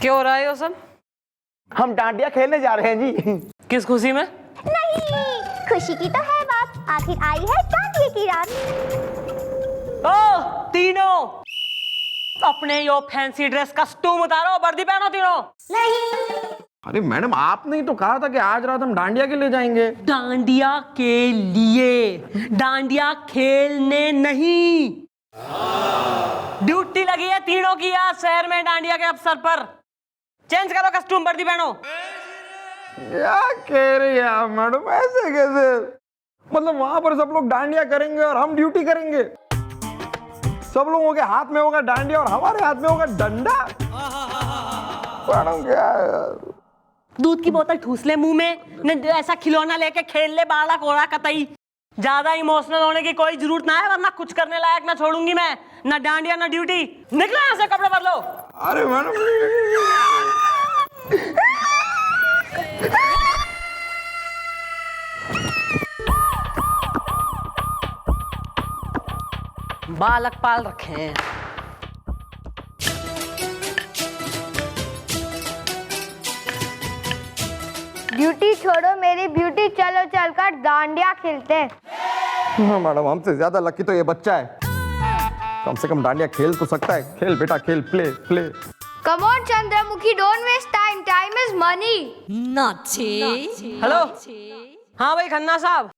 क्यों हो रहा है ये सब? हम डांडिया खेलने जा रहे हैं जी। किस खुशी में? नहीं, खुशी की तो है बात, आखिर आई है डांडिया की रात। ओ तीनों अपने यो फैंसी ड्रेस कस्टूम उतारो, वर्दी पहनो तीनों। नहीं। अरे मैडम, आपने ही तो कहा था कि आज रात हम डांडिया के लिए जाएंगे। डांडिया के लिए, डांडिया खेलने नहीं। ड्यूटी लगी है तीनों की आज शहर में डांडिया के अवसर पर। चेंज करो कस्टूम, वर्दी पहनो। क्या कह रही है आप मैडम, ऐसे कैसे? मतलब वहां पर सब लोग डांडिया करेंगे और हम ड्यूटी करेंगे? सब लोगों के हाथ में होगा डांडिया और हमारे हाथ में होगा डंडा? मैडम क्या है यार? दूध की बोतल ठूस ले मुंह में, न ऐसा खिलौना लेके खेल ले बाड़ा कोड़ा कतई। ज्यादा इमोशनल होने की कोई जरूरत ना है, वरना कुछ करने लायक ना छोड़ूंगी मैं। ना डांडिया ना ड्यूटी। निकलो यहाँ से, कपड़े बदलो। अरे मैडम, बालक पाल रखे हैं। ड्यूटी छोड़ो मेरी ब्यूटी, चलो चलकर डांडिया खेलते हैं। हाँ मैडम, हमसे ज्यादा लकी तो ये बच्चा है। कम से कम डांडिया खेल तो सकता है। खेल बेटा खेल, play play. Come on Chandramukhi, don't waste time, time is money. Hello, हाँ भाई खन्ना साहब।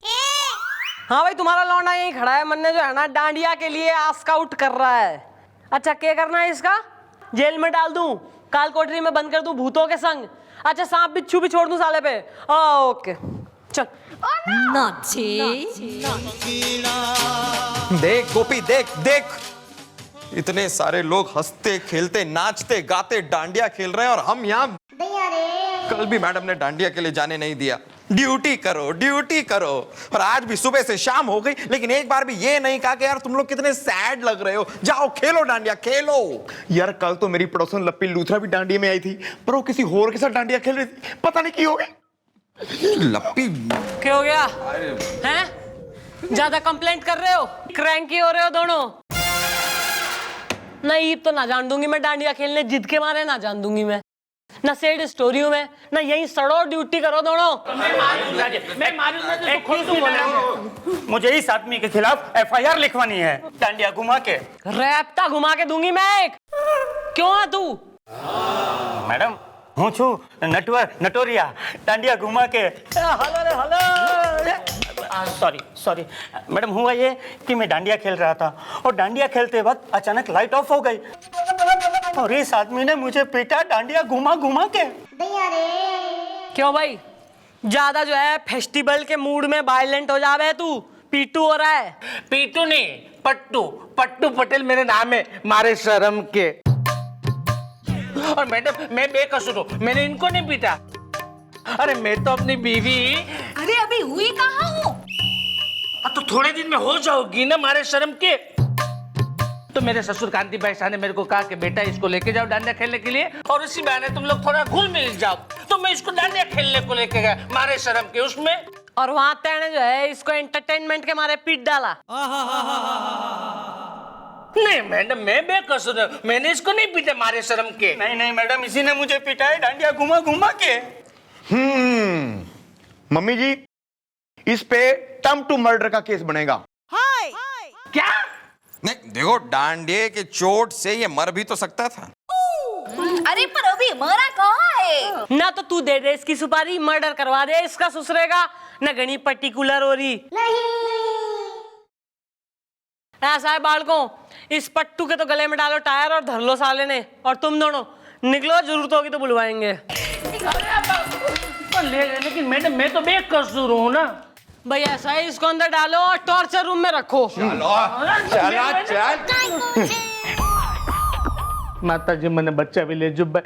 हाँ भाई, तुम्हारा लौंडा यहीं खड़ा है। मन्ने जो है ना डांडिया के लिए आस्काउट कर रहा है। अच्छा, क्या करना है इसका? जेल में डाल दूं, काल कोठरी में बंद कर दूं भूतों के संग? अच्छा, सांप बिच्छू भी छोड़ दूं साले पे? ओके चल। देख गोपी, देख देख, इतने सारे लोग हंसते खेलते नाचते गाते डांडिया खेल रहे हैं और हम यहाँ। कल भी मैडम ने डांडिया के लिए जाने नहीं दिया। ड्यूटी करो ड्यूटी करो, और आज भी सुबह से शाम हो गई, लेकिन एक बार भी ये नहीं कहा कि यार तुम लोग कितने सैड लग रहे हो, जाओ खेलो डांडिया खेलो। यार कल तो मेरी पड़ोसन लप्पी लूथरा भी डांडिया में आई थी, पर वो किसी और के साथ डांडिया खेल रही थी। पता नहीं क्यों हो गई। लप्पी क्या हो गया हैं? ज्यादा कंप्लेंट कर रहे हो, क्रैंकी हो रहे हो दोनों। नहीं तो ना जान दूंगी मैं डांडिया खेलने, जिद के मारे ना जान दूंगी मैं। ना सेड स्टोरियों में, ना यहीं सड़ो, ड्यूटी करो दोनों। मैं मारूंगा तो खुद तुम बोले। मुझे इस आदमी के खिलाफ एफआईआर लिखवानी है, डांडिया घुमा के। रैप्ता घुमा के दूंगी मैं एक। क्यों है तू? मैडम हूँ छू नटोरिया, डांडिया घुमा के। सॉरी सॉरी मैडम, हुआ ये कि मैं डांडिया खेल रहा था और डांडिया खेलते वक्त अचानक लाइट ऑफ हो गई और इस आदमी ने मुझे पीटा डांडिया घुमा घुमा के। क्यों भाई, ज्यादा जो है फेस्टिवल के मूड में वायलेंट हो जावे तू? पीटू हो रहा है? पीटू नहीं, पट्टू। पट्टू पटेल मेरे नाम है, मारे शर्म के। और मैडम मैं बेकसूर हूँ, मैंने इनको नहीं पीटा। अरे मैं तो अपनी बीवी। अरे अभी हुई कहाँ हूँ? तो थोड़े दिन में हो जाओगी ना मारे शर्म के। तो मेरे ससुर कांति भाई साहब ने मेरे को कहा कि बेटा इसको लेके जाओ डांडिया खेलने के लिए, और इसी बहाने तुम लोग थोड़ा घुल मिल जाओ। तो मैं इसको डांडिया खेलने को लेके गया मारे शर्म के उसमें, और वहां तेने जो है इसको एंटरटेनमेंट के मारे पीट डाला। नहीं मैडम मैं बेकसूर हूँ, मैंने इसको नहीं पीटा मारे शर्म के। नहीं नहीं मैडम, इसी ने मुझे पीटा है डांडिया घुमा घुमा के। मम्मी जी, इस पे टर्म टू मर्डर का केस बनेगा। क्या? नहीं देखो, डांडिया के चोट से ये मर भी तो सकता था। अरे पर अभी मरा कहाँ है? ना तो तू दे दे इसकी सुपारी, मर्डर करवा दे इसका ससुरेगा। ना घनी पर्टिकुलर हो रही। ऐसा है बालकों, इस पट्टू के तो गले में डालो टायर और धर लो साले ने, और तुम दोनों निकलो, जरूरत होगी तो बुलवाएंगे। लेकिन मैडम मैं तो बेकसूर हूँ ना। भाई ऐसा है, इसको अंदर डालो और टॉर्चर रूम में रखो। माता जी मैंने बच्चा भी ले जुब।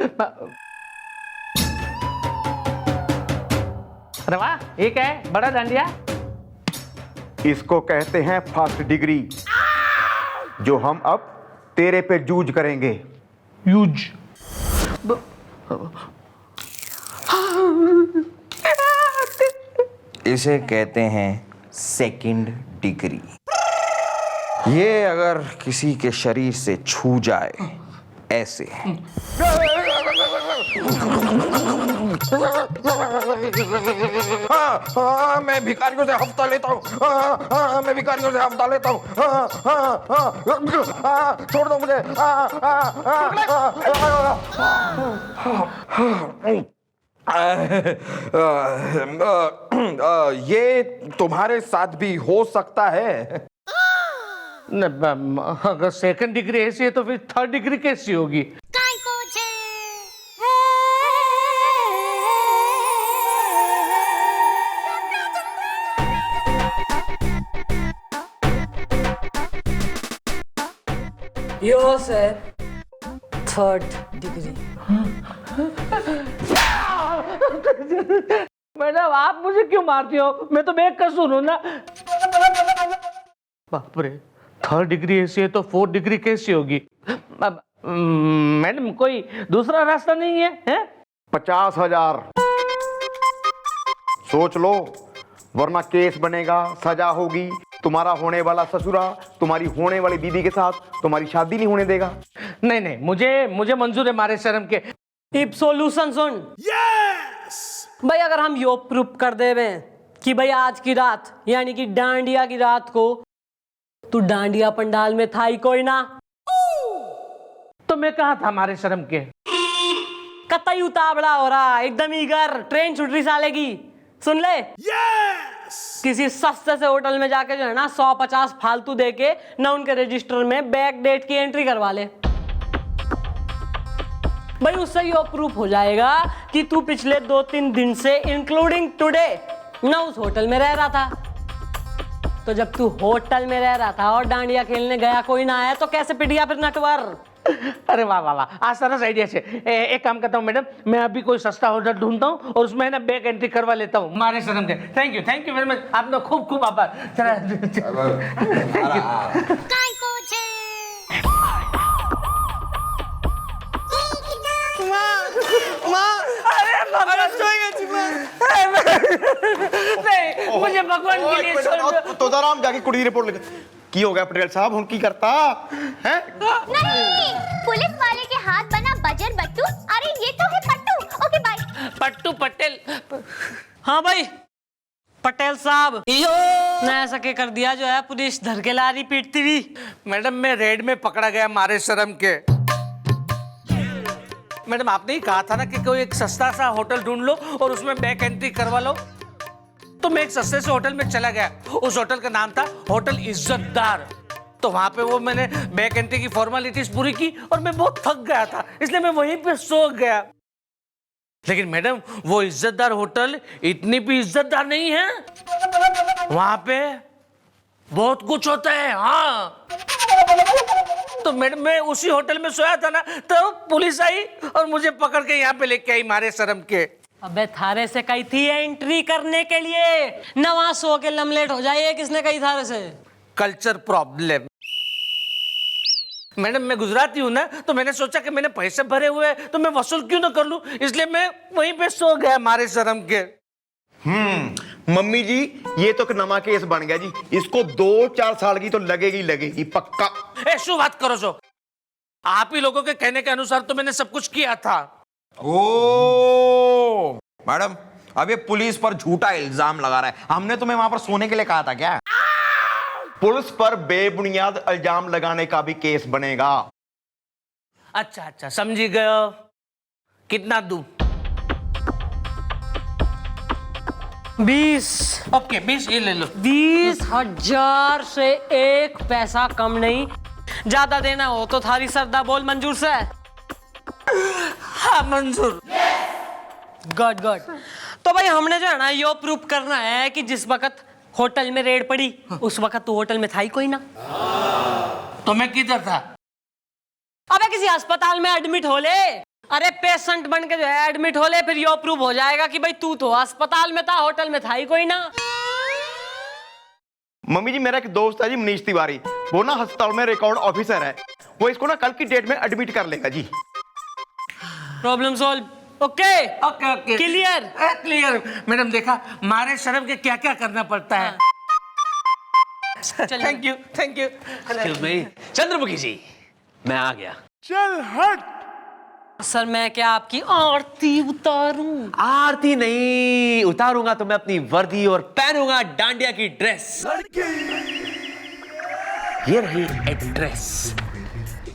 अरे वाह, ये क्या है? बड़ा डांडिया। इसको कहते हैं फर्स्ट डिग्री, जो हम अब तेरे पे जूझ करेंगे। यूज। इसे कहते हैं सेकंड डिग्री। ये अगर किसी के शरीर से छू जाए ऐसे हाँ, मैं भिखारियों से हफ्ता लेता हूँ। हाँ, मैं भिखारियों से हफ्ता लेता हूँ। छोड़ दो मुझे। ये तुम्हारे साथ भी हो सकता है। अगर सेकंड डिग्री ऐसी है तो फिर थर्ड डिग्री कैसी होगी? योस है थर्ड डिग्री। मैडम आप मुझे क्यों मारती हो? मैं तो बेकसूर हूं ना। बाप रे, थर्ड डिग्री ऐसी है तो फोर्थ डिग्री कैसी होगी? मैडम कोई दूसरा रास्ता नहीं है? 50,000 सोच लो, वरना केस बनेगा, सजा होगी। तुम्हारा होने वाला ससुरा तुम्हारी होने वाली दीदी के साथ तुम्हारी शादी नहीं होने देगा। नहीं नहीं, मुझे मंजूर है मारे शर्म के। इब सॉल्यूशन सुन। भाई अगर हम यो प्रूफ कर देवे कि भाई आज की रात यानी कि डांडिया की रात को तू डांडिया पंडाल में था ही कोई ना, तो मैं कहा था मारे शर्म के? कतई उतावड़ा हो रहा, एकदम ईगर, ट्रेन छूट रही साले की। सुन ले, किसी सस्ते से होटल में जाके जो है ना 150 फालतू देके ना उनके रजिस्टर में बैक डेट की एंट्री करवा ले। भाई उससे ये प्रूफ हो जाएगा कि तू पिछले 2-3 दिन से इंक्लूडिंग टुडे ना उस होटल में रह रहा था। तो जब तू होटल में रह रहा था और डांडिया खेलने गया कोई ना आया तो कैसे पिट गया फिर नटवर? अरे वाह वाह वाह, आज सरस आइडिया से। एक काम करता हूँ मैडम, मैं अभी कोई सस्ता होटल ढूंढता हूँ और उसमें ना बैक एंट्री करवा लेता हूँ मारे शर्म के। थैंक यू वेरी मच, आपका खूब खूब आभार। नहीं, मुझे भगवान के लिए छोड़ दो। तो आराम जाके कुड़ी रिपोर्ट लिख की हो गया पटेल साहब, हुन की करता है? नहीं, पुलिस वाले के हाथ बना बजर बट्टू। अरे ये तो है पट्टू। Okay bye. पट्टू पटेल। हाँ भाई पटेल साहब, ना ऐसा क्या कर दिया जो है पुलिस धर के ला रही पीटती हुई? मैडम मैं रेड में पकड़ा गया मारे शर्म के। मैडम आपने ही कहा था ना कि कोई एक सस्ता सा होटल ढूंढ लो और उसमें बैक एंट्री करवा लो। तो मैं एक सस्ते से होटल में चला गया। उस होटल का नाम था होटल इज्जतदार। तो वहां पे वो मैंने बैक एंट्री की फॉर्मेलिटीज पूरी की और मैं बहुत थक गया था, इसलिए मैं वहीं पे सो गया। लेकिन मैडम वो इज्जतदार होटल इतनी भी इज्जतदार नहीं है। वहां पे बहुत कुछ होता है। हाँ, तो मैडम मैं उसी होटल में सोया था ना, तो पुलिस आई और मुझे पकड़ के यहाँ पे लेके आई मारे शर्म के। अबे थारे से कही थी एंट्री करने के लिए, ना वहां सो के लमलेट हो जाए। किसने कही थारे से? Culture problem. मैडम मैं गुजराती हूँ ना, तो मैंने सोचा कि मैंने पैसे भरे हुए हैं तो मैं वसूल क्यों ना कर लूं, इसलिए मैं वहीं पे सो गया मारे शर्म के। मम्मी जी ये तो एक नवा केस बन गया जी, इसको 2-4 साल की तो लगेगी पक्का। ए शू बात करो जो, आप ही लोगों के कहने के अनुसार तो मैंने सब कुछ किया था। ओ मैडम, अब ये पुलिस पर झूठा इल्जाम लगा रहा है। हमने तुम्हें वहां पर सोने के लिए कहा था क्या? पुलिस पर बेबुनियाद इल्जाम लगाने का भी केस बनेगा। अच्छा समझी गयो। कितना दूं? 20। ओके 20 ये ले लो। 20,000 से 1 पैसा कम नहीं। ज्यादा देना हो तो थारी सरदा बोल मंजूर से। हाँ मंजूर। गुड तो भाई हमने जो है ना यो प्रूफ करना है कि जिस वक्त होटल में रेड पड़ी उस वक्त तो होटल में था ही कोई ना। तो मैं किधर था? अबे किसी अस्पताल में एडमिट हो ले। अरे पेशेंट बन के जो है एडमिट हो ले, फिर यो प्रूफ हो जाएगा कि भाई तू तो अस्पताल में था, होटल में था ही कोई ना। मम्मी जी मेरा एक दोस्त है जी मनीष तिवारी, वो ना अस्पताल में रिकॉर्ड ऑफिसर है, वो इसको ना कल की डेट में एडमिट कर लेगा जी। Problem solve. Okay clear. Madam देखा मारे शर्म के क्या क्या करना पड़ता है। Thank you. Excuse me Chandramukhi ji, मैं आ गया। चल हट। सर मैं क्या आपकी आरती उतारूं? आरती नहीं उतारूंगा तो मैं अपनी वर्दी और पहनूंगा डांडिया की ड्रेस। ये रही एड्रेस,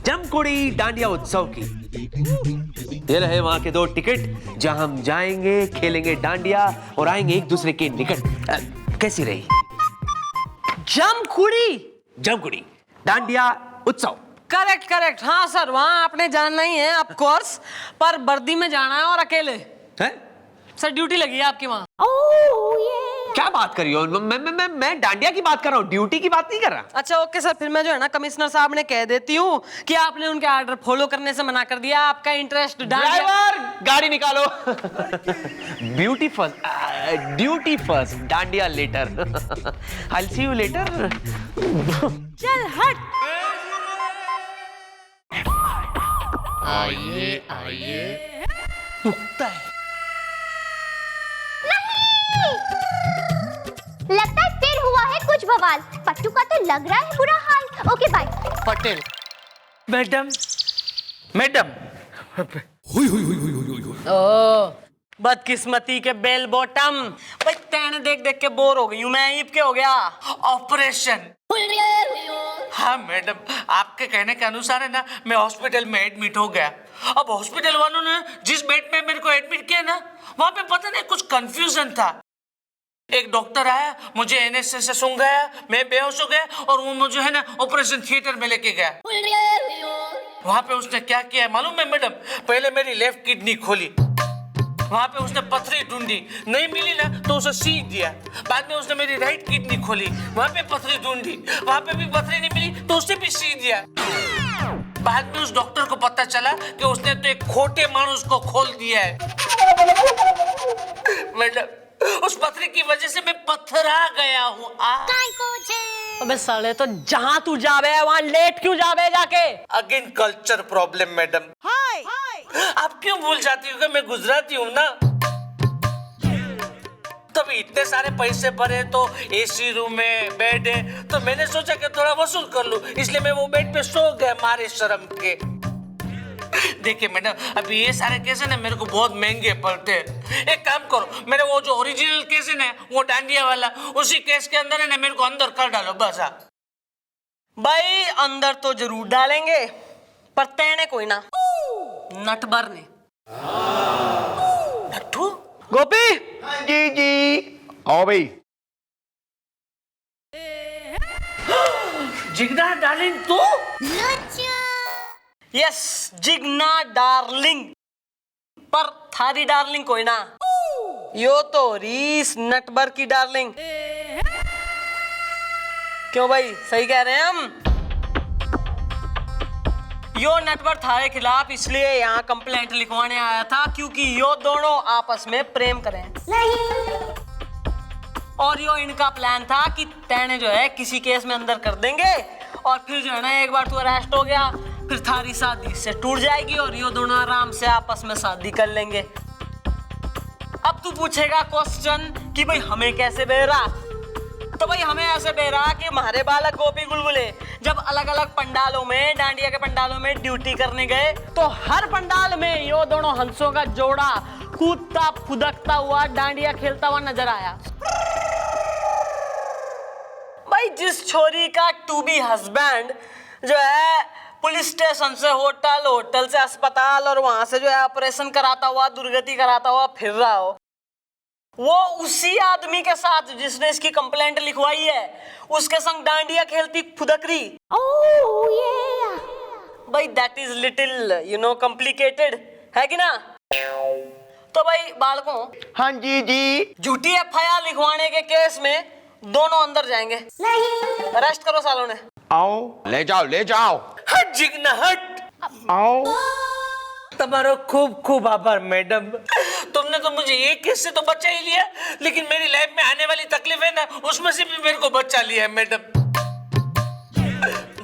जमकुड़ी डांडिया उत्सव की। ये रहे वहां के 2 टिकट जहां हम जाएंगे, खेलेंगे डांडिया और आएंगे एक दूसरे के निकट। कैसी रही? जमकुड़ी डांडिया उत्सव। करेक्ट करेक्ट, हाँ सर वहाँ आपने जाना ही है ऑफ कोर्स, पर वर्दी में जाना है और अकेले। है? सर ड्यूटी लगी है आपकी वहाँ। क्या बात कर रही हो? मैं डांडिया की बात कर रहा हूँ, ड्यूटी की बात नहीं कर रहा। अच्छा ओके सर, फिर मैं जो है ना कमिश्नर साहब ने कह देती हूँ कि आपने उनके ऑर्डर फॉलो करने से मना कर दिया, आपका इंटरेस्ट ड्राइवर गाड़ी निकालो। Duty first dandiya later. I see you later. चल हट। लगता है फिर हुआ है कुछ बवाल। पट्टू का तो लग रहा है बुरा हाल। Okay bye. Patel madam, madam बदकिस्मती के बेल बॉटम, भाई तेने देख देख के बोर हो गई हूँ मैं। ईब के हो गया ऑपरेशन। हाँ मैडम, आपके कहने के अनुसार है ना, मैं हॉस्पिटल में एडमिट हो गया। अब हॉस्पिटल वालों ने जिस बेड पे मेरे को एडमिट किया ना, वहां पे पता नहीं कुछ कंफ्यूजन था। एक डॉक्टर आया, मुझे एनएसए से सूंघ गया, मैं बेहोश हो गया और वो मुझे है ना ऑपरेशन थिएटर में लेके गया। वहां पे उसने क्या किया मालूम है मैडम? पहले मेरी लेफ्ट किडनी खोली, वहां पे उसने पथरी ढूंढी, नहीं मिली ना तो उसे सीख दिया। बाद में उसने मेरी राइट किडनी खोली, वहां पे पथरी ढूंढी, वहां पे भी पथरी नहीं मिली तो उसे भी सीख दिया। बाद में उस डॉक्टर को पता चला कि उसने तो एक खोटे मानुस को खोल दिया है। मैडम उस पथरी की वजह से मैं पथरा गया हूँ। अबे साले, तो जहाँ तू जावे वहाँ लेट क्यों जावे जाके? Again culture problem madam. आप क्यों भूल जाती हो कि मैं गुजराती हूँ ना? तभी इतने सारे पैसे भरे तो एसी रूम है, बेड है, तो मैंने सोचा कि थोड़ा वसूल कर लूं, इसलिए मैं वो बेड पे सो गया मारे शर्म के। देखिए मैडम, अभी ये सारे केस है ना मेरे को बहुत महंगे पड़ते हैं। एक काम करो, मेरे वो जो ओरिजिनल केस है ना, वो डांडिया वाला, उसी केस के अंदर है ना मेरे को अंदर कर डालो बस। भाई अंदर तो जरूर डालेंगे, पर तेने कोई ना नट भरने। नट्टू गोपी जी आओ भाई। जिगना डार्लिंग तू? यस जिग्ना डार्लिंग, पर थारी डार्लिंग कोई ना, यो तो रीस नटबर की डार्लिंग। क्यों भाई, सही कह रहे हैं हम? यो नटवर थारे खिलाफ इसलिए यहाँ कंप्लेंट लिखवाने आया था क्योंकि यो दोनों आपस में प्रेम करें। और यो इनका प्लान था कि तेने जो है किसी केस में अंदर कर देंगे और फिर जो है ना एक बार तू अरेस्ट हो गया फिर थारी शादी से टूट जाएगी और यो दोनों आराम से आपस में शादी कर लेंगे। अब तू पूछेगा क्वेश्चन कि भाई हमें कैसे बेरा, तो भाई हमें ऐसे बेरा कि हमारे बालक गोपी गुलगुले जब अलग अलग पंडालों में, डांडिया के पंडालों में ड्यूटी करने गए तो हर पंडाल में यो दोनों हंसों का जोड़ा कूदता फुदकता हुआ डांडिया खेलता हुआ नजर आया। भाई जिस छोरी का टू बी हस्बैंड जो है पुलिस स्टेशन से होटल, होटल से अस्पताल और वहां से जो है ऑपरेशन कराता हुआ, दुर्गति कराता हुआ फिर रहा हो, वो उसी आदमी के साथ जिसने इसकी कंप्लेंट लिखवाई है उसके संग डांडिया खेलती फुदकरी। भाई दैट इज लिटिल कॉम्प्लिकेटेड है कि ना? तो भाई बालकों, हाँ जी झूठी एफआईआर लिखवाने के केस में दोनों अंदर जाएंगे। नहीं अरेस्ट करो सालों ने। आओ ले जाओ हट जिगना हट। आओ। तुम्हारा खूब खूब आभार मैडम, तुमने तो मुझे एक केस से तो बचा ही लिया, लेकिन मेरी लाइफ में आने वाली तकलीफ है ना उसमें से भी मेरे को बचा लिया है मैडम।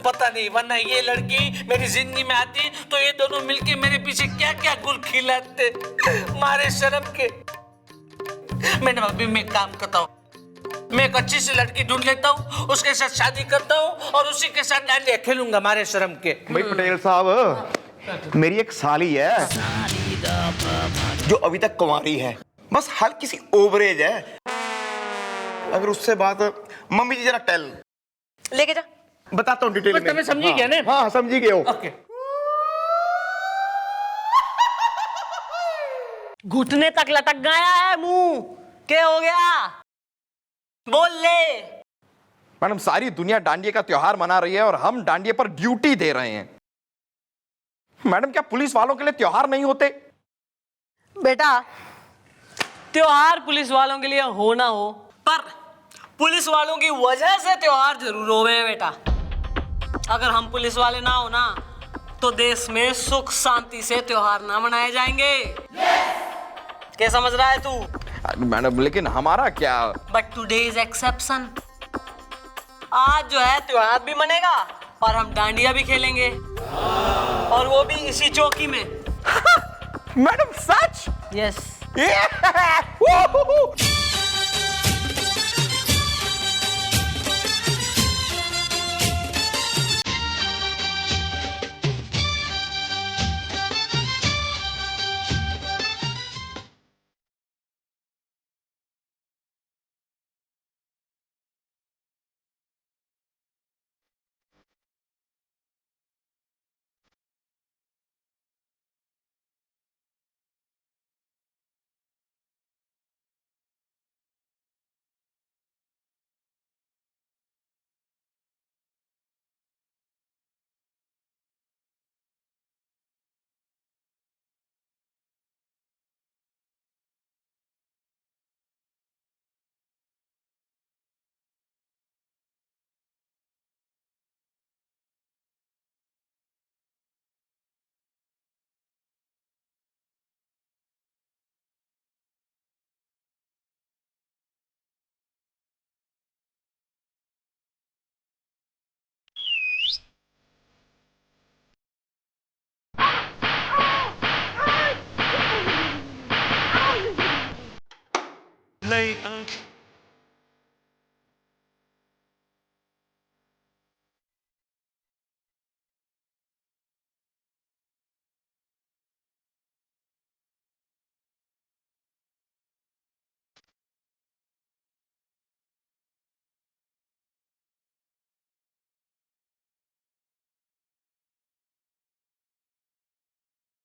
पता नहीं वरना ये लड़की मेरी जिंदगी में आती तो ये दोनों मिलके मेरे पीछे क्या क्या गुल खिलाते मारे शर्म के। मैडम अभी मैं काम करता हूँ, मैं एक अच्छी सी लड़की ढूंढ लेता हूँ, उसके साथ शादी करता हूँ और उसी के साथ डांडिया खेलूंगा मारे शर्म के। भाई पटेल साहब मेरी एक साली है जो अभी तक कुंवारी है, बस हल्की सी ओवरेज है। अगर उससे बात, मम्मी जी जरा टेल, लेके जा। बताता हूँ डिटेल में। तुम्हें समझी क्या ने? हाँ समझी गए हो। ओके। घुटने तक लटक गया है मुंह, क्या हो गया? बोल ले। मैडम सारी दुनिया डांडिया का त्योहार मना रही है और हम डांडिया पर ड्यूटी दे रहे हैं। मैडम क्या पुलिस वालों के लिए त्योहार नहीं होते? बेटा, त्योहार पुलिस वालों के लिए हो ना हो, पर पुलिस वालों की वजह से त्योहार जरूर होवे हैं बेटा। अगर हम पुलिस वाले ना हो ना, तो देश में सुख शांति से त्योहार ना मनाए जाएंगे। क्या समझ रहा है तू? मैडम लेकिन हमारा क्या? But today is exception. आज जो है त्योहार भी मनेगा और हम डांडिया भी खेलेंगे, और वो भी इसी चौकी में। मैडम सच? यस। Yeah!